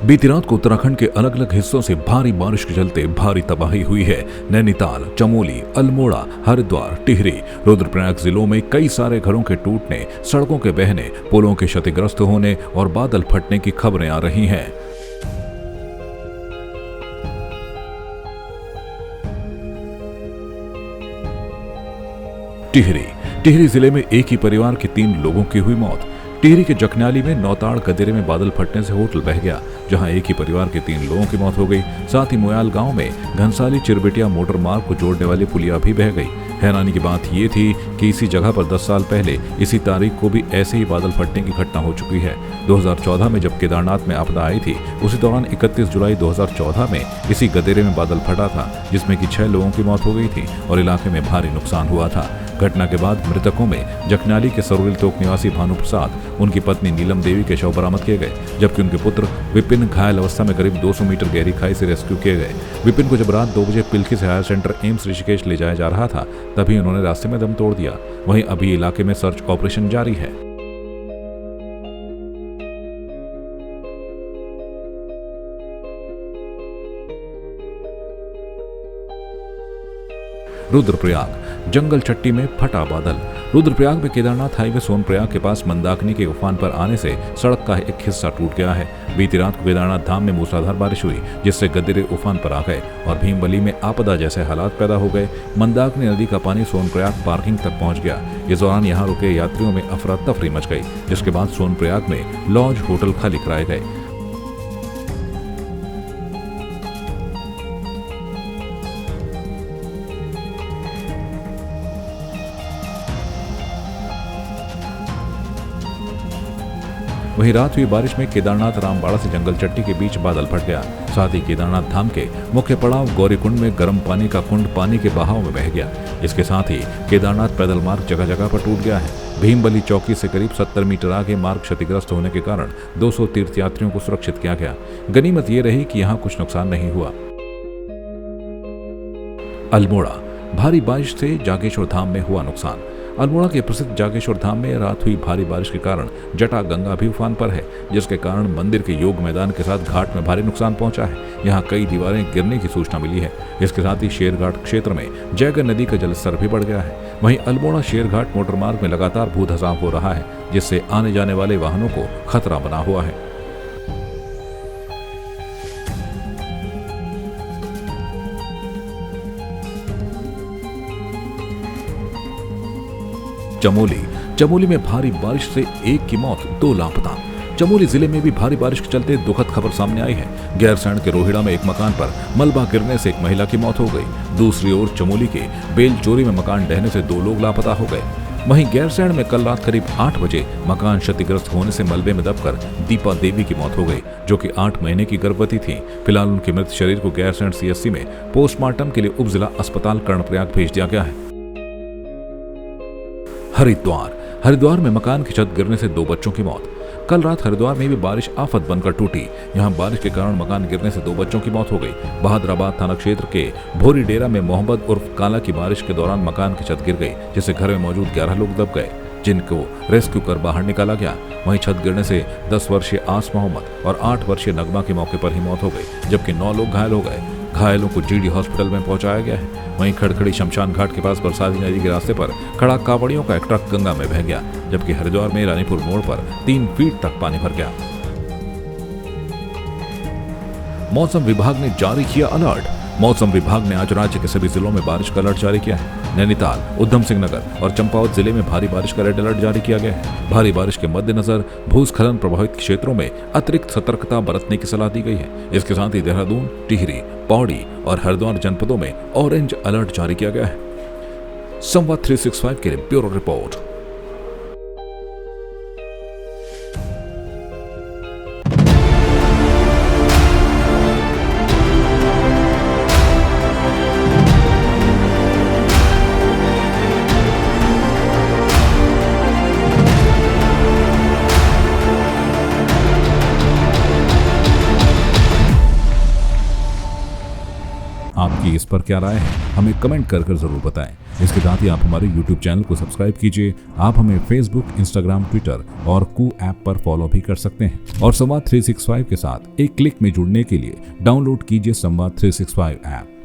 बीती रात को उत्तराखंड के अलग अलग हिस्सों से भारी बारिश के चलते भारी तबाही हुई है। नैनीताल, चमोली, अल्मोड़ा, हरिद्वार, टिहरी, रुद्रप्रयाग जिलों में कई सारे घरों के टूटने, सड़कों के बहने, पुलों के क्षतिग्रस्त होने और बादल फटने की खबरें आ रही हैं। टिहरी जिले में एक ही परिवार के 3 लोगों की हुई मौत। टिहरी के जखन्याली में नौताड़ गदेरे में बादल फटने से होटल बह गया, जहां एक ही परिवार के 3 लोगों की मौत हो गई। साथ ही मोयाल गांव में घनसाली चिरबेटिया मोटर मार्ग को जोड़ने वाली पुलिया भी बह गई। हैरानी की बात यह थी कि इसी जगह पर 10 साल पहले इसी तारीख को भी ऐसे ही बादल फटने की घटना हो चुकी है। 2014 में जब केदारनाथ में आपदा आई थी, उसी दौरान 31 जुलाई 2014 में इसी गदेरे में बादल फटा था, जिसमें कि 6 लोगों की मौत हो गई थी और इलाके में भारी नुकसान हुआ था। घटना के बाद मृतकों में जखनाली के सरोल तोक निवासी भानु प्रसाद, उनकी पत्नी नीलम देवी के शव बरामद किए गए, जबकि उनके पुत्र विपिन घायल अवस्था में करीब 200 मीटर गहरी खाई से रेस्क्यू किए गए। विपिन को जब रात 2 बजे पिलखी से हायर सेंटर एम्स ऋषिकेश ले जाया जा रहा था, तभी उन्होंने रास्ते में दम तोड़ दिया। वहीं अभी इलाके में सर्च ऑपरेशन जारी है। रुद्रप्रयाग जंगल चट्टी में फटा बादल। रुद्रप्रयाग में केदारनाथ हाईवे सोनप्रयाग के पास मंदाकिनी के उफान पर आने से सड़क का एक हिस्सा टूट गया है। बीती रात को केदारनाथ धाम में मूसलाधार बारिश हुई, जिससे गदेरे उफान पर आ गए और भीमबली में आपदा जैसे हालात पैदा हो गए। मंदाकिनी नदी का पानी सोनप्रयाग पार्किंग तक पहुंच गया। इस दौरान यहां रुके यात्रियों में अफरा तफरी मच गई, जिसके बाद सोनप्रयाग में लॉज होटल खाली कराए गए। वहीं रात हुई बारिश में केदारनाथ रामबाड़ा से जंगल चट्टी के बीच बादल फट गया। साथ ही केदारनाथ धाम के मुख्य पड़ाव गौरीकुंड में गर्म पानी का कुंड पानी के बहाव में बह गया। इसके साथ ही केदारनाथ पैदल मार्ग जगह जगह पर टूट गया है। भीमबली चौकी से करीब 70 मीटर आगे मार्ग क्षतिग्रस्त होने के कारण 200 तीर्थयात्रियों को सुरक्षित किया गया। गनीमत ये रही कि यहाँ कुछ नुकसान नहीं हुआ। अल्मोड़ा भारी बारिश से जागेश्वर धाम में हुआ नुकसान। अल्मोड़ा के प्रसिद्ध जागेश्वर धाम में रात हुई भारी बारिश के कारण जटा गंगा भी उफान पर है, जिसके कारण मंदिर के योग मैदान के साथ घाट में भारी नुकसान पहुंचा है। यहां कई दीवारें गिरने की सूचना मिली है। इसके साथ ही शेरघाट क्षेत्र में जयगर नदी का जलस्तर भी बढ़ गया है। वहीं अल्मोड़ा शेरघाट मोटर मार्ग में लगातार भू धसाव हो रहा है, जिससे आने जाने वाले वाहनों को खतरा बना हुआ है। चमोली में भारी बारिश से एक की मौत, 2 लापता। चमोली जिले में भी भारी बारिश के चलते दुखद खबर सामने आई है। गैरसैंण के रोहिड़ा में एक मकान पर मलबा गिरने से एक महिला की मौत हो गई। दूसरी ओर चमोली के बेलचोरी में मकान ढहने से 2 लोग लापता हो गए। वहीं गैरसैंण में कल रात करीब 8 बजे मकान क्षतिग्रस्त होने से मलबे में दबकर दीपा देवी की मौत हो गई, जो कि 8 महीने की गर्भवती थी। फिलहाल उनके मृत शरीर को गैरसैंण सीएचसी में पोस्टमार्टम के लिए उप जिला अस्पताल कर्णप्रयाग भेज दिया गया है। हरिद्वार में मकान की छत गिरने से 2 बच्चों की मौत। कल रात हरिद्वार में भी बारिश आफत बनकर टूटी। यहां बारिश के कारण मकान गिरने से 2 बच्चों की मौत हो गई। बहादुराबाद थाना क्षेत्र के भोरी डेरा में मोहम्मद उर्फ काला की बारिश के दौरान मकान की छत गिर गई, जिससे घर में मौजूद 11 लोग दब गए, जिनको रेस्क्यू कर बाहर निकाला गया। वहीं छत गिरने से 10 वर्षीय आस मोहम्मद और 8 वर्षीय नगमा की मौके पर ही मौत हो गई, जबकि 9 लोग घायल हो गए। घायलों को जीडी हॉस्पिटल में पहुंचाया गया है। वहीं खड़खड़ी शमशान घाट के पास बरसाती नदी के रास्ते पर खड़ा कावड़ियों का एक ट्रक गंगा में बह गया, जबकि हरिद्वार में रानीपुर मोड़ पर 3 फीट तक पानी भर गया। मौसम विभाग ने जारी किया अलर्ट। मौसम विभाग ने आज राज्य के सभी जिलों में बारिश का अलर्ट जारी किया है। नैनीताल, उधम सिंह नगर और चंपावत जिले में भारी बारिश का रेड अलर्ट जारी किया गया है। भारी बारिश के मद्देनजर भूस्खलन प्रभावित क्षेत्रों में अतिरिक्त सतर्कता बरतने की सलाह दी गई है। इसके साथ ही देहरादून, टिहरी, पौड़ी और हरिद्वार जनपदों में ऑरेंज अलर्ट जारी किया गया है। संवाद 365 के लिए ब्यूरो रिपोर्ट। आपकी आपकी इस पर क्या राय है, हमें कमेंट कर जरूर बताएं। इसके साथ ही आप हमारे YouTube चैनल को सब्सक्राइब कीजिए। आप हमें Facebook, Instagram, Twitter और कू ऐप पर फॉलो भी कर सकते हैं। और संवाद 365 के साथ एक क्लिक में जुड़ने के लिए डाउनलोड कीजिए संवाद 365 ऐप।